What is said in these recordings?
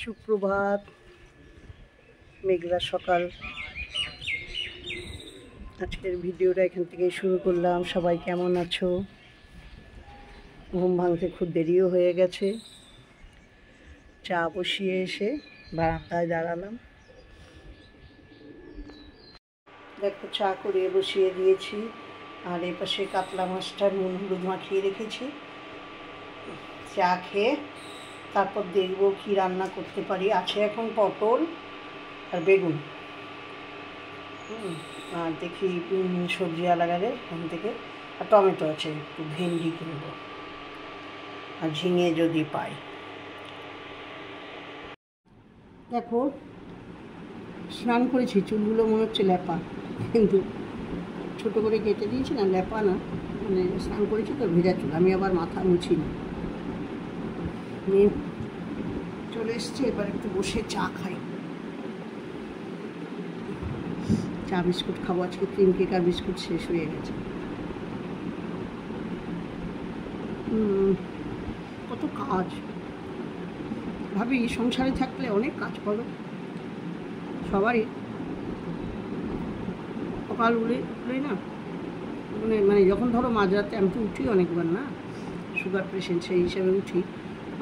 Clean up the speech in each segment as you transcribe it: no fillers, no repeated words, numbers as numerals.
সুপ্রভাত, মেঘলা সকাল। আজকের ভিডিওটা এখান থেকে শুরু করলাম। সবাই কেমন আছো? ঘুম ভাঙতে খুব দেরিও হয়ে গেছে। চা বসিয়ে এসে বারান্দায় দাঁড়ালাম। দেখো, চা করে বসিয়ে দিয়েছি, আর এ পাশে কাতলা মাছটা নুন হলুদ মাখিয়ে রেখেছি। চা খেয়ে তারপর দেখবো কি রান্না করতে পারি। আছে এখন পটল আর বেগুন, আর দেখি সবজি আলাদা এখান থেকে, আর টমেটো আছে, একটু ভেন্ডি কিনবো, আর ঝিঙে যদি পাই। দেখো, স্নান করেছি, চুলগুলো মনে হচ্ছে ল্যাপা, কিন্তু ছোটো করে কেটে দিয়েছি না, ল্যাপা না, মানে স্নান করেছি তো ভেজা চুল। আমি আবার মাথা মুছি না, নিয়ে চলে এসছি। এবার একটু বসে চা খাই। চা বিস্কুট খাবো, আজকে ক্রিম কেক আর বিস্কুট শেষ হয়ে গেছে। কত কাজ, ভাবি সংসারে থাকলে অনেক কাজ করো সবারই। সকাল উঠলেই না, মানে যখন ধরো মাঝরাতে, আমি তো উঠি অনেকবার না, সুগার পেশেন্ট, সেই হিসাবে উঠি।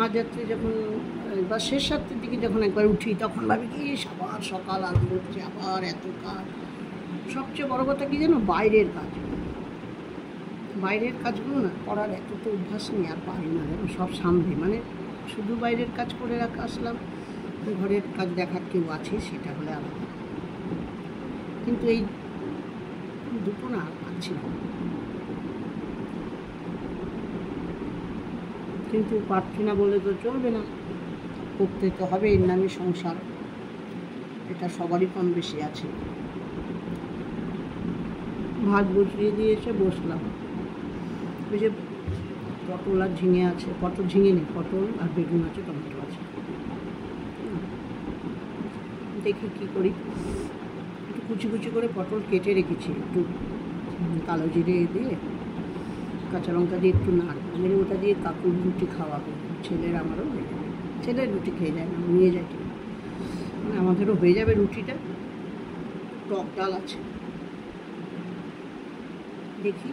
মাঝরাত্রে যখন বা শেষ রাত্রের দিকে যখন একবার উঠি, তখন ভাবি কি আবার সকাল আগে উঠছে, আবার এত কাজ। সবচেয়ে বড় কথা কি জানো, বাইরের কাজগুলো না করার এত তো অভ্যাস নেই, আর পারি না যেন সব সামনে, মানে শুধু বাইরের কাজ করে আসলাম, ঘরের কাজ দেখার কেউ আছে সেটা হলে আলাদা, কিন্তু এই দুটো না পাচ্ছি না। কিন্তু পারছি না বলে তো চলবে না, করতে তো হবে, এর নামে সংসার, এটা সবারই কম বেশি আছে। ভাত বসিয়ে দিয়ে এসে বসলাম। ওই যে পটল আর ঝিঙে আছে, ঝিঙে নেই, পটল আর বেগুন আছে, টমেটো আছে। দেখি কী করি। একটু কুচি কুচি করে পটল কেটে রেখেছি, একটু কালো জিরে দিয়ে, কাঁচা লঙ্কা দিয়ে একটু নাড়ে, ওটা দিয়ে কাকুর রুটি খাওয়াবো, ছেলের আমারও হয়ে যাবে। ছেলের রুটি খেয়ে যায় না, নিয়ে যায় ঠিক, মানে আমাদেরও হয়ে যাবে রুটিটা। টক ডাল আছে, দেখি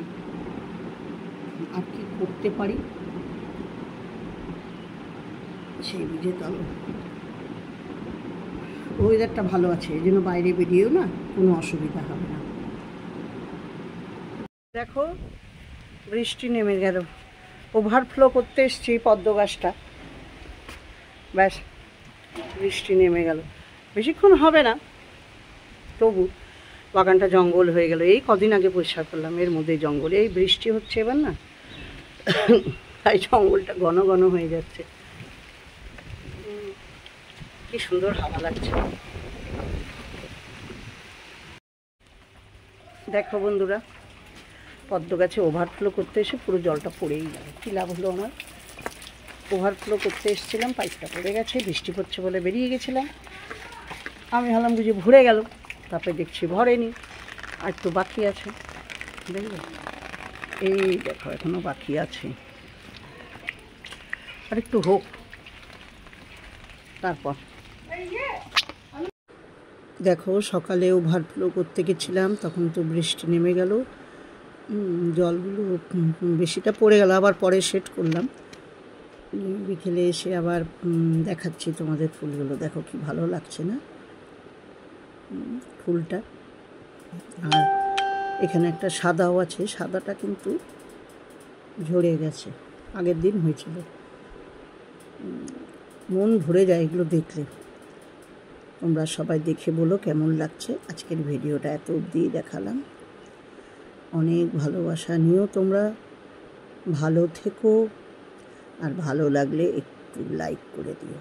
আর কি করতে পারি সেই বুঝে। তবে ওয়েদারটা ভালো আছে, এই জন্য বাইরে বেরিয়েও না কোনো অসুবিধা হবে না। দেখো, বৃষ্টি নেমে গেল। ওভারফ্লো করতে এসছি পদ্ম গাছটা, ব্যাস বৃষ্টি নেমে গেল। বেশিক্ষণ হবে না, তবু বাগানটা জঙ্গল হয়ে গেল। এই কদিন আগে পরিষ্কার করলাম, এর মধ্যে জঙ্গল। এই বৃষ্টি হচ্ছে এবার না, তাই জঙ্গলটা ঘন ঘন হয়ে যাচ্ছে। কি সুন্দর হাওয়া লাগছে। দেখো বন্ধুরা, পদ্ম গাছে ওভারফ্লো করতে এসে পুরো জলটা পড়েই গেল। কী লাভ হলো আমার? ওভারফ্লো করতে এসেছিলাম, পাইপটা পড়ে গেছে, বৃষ্টি পড়ছে বলে বেরিয়ে গেছিলাম। আমি ভাবলাম বুঝি ভরে গেল, তারপরে দেখছি ভরেনি, আর একটু বাকি আছে। দেখবে, এই দেখো এখনো বাকি আছে, আর একটু হোক তারপর। দেখো, সকালে ওভারফ্লো করতে গেছিলাম, তখন তো বৃষ্টি নেমে গেল, জলগুলো বেশিটা পড়ে গেল, আবার পরে সেট করলাম। বিকেলে এসে আবার দেখাচ্ছি তোমাদের ফুলগুলো। দেখো কি ভালো লাগছে না ফুলটা। আর এখানে একটা সাদাও আছে, সাদাটা কিন্তু ঝরে গেছে, আগের দিন হয়েছিল। মন ভরে যায় এগুলো দেখলে। তোমরা সবাই দেখে বলো কেমন লাগছে। আজকের ভিডিওটা এত অবধি দেখালাম। অনেক ভালোবাসা নিও, তোমরা ভালো থেকো, আর ভালো লাগলে একটু লাইক করে দিও।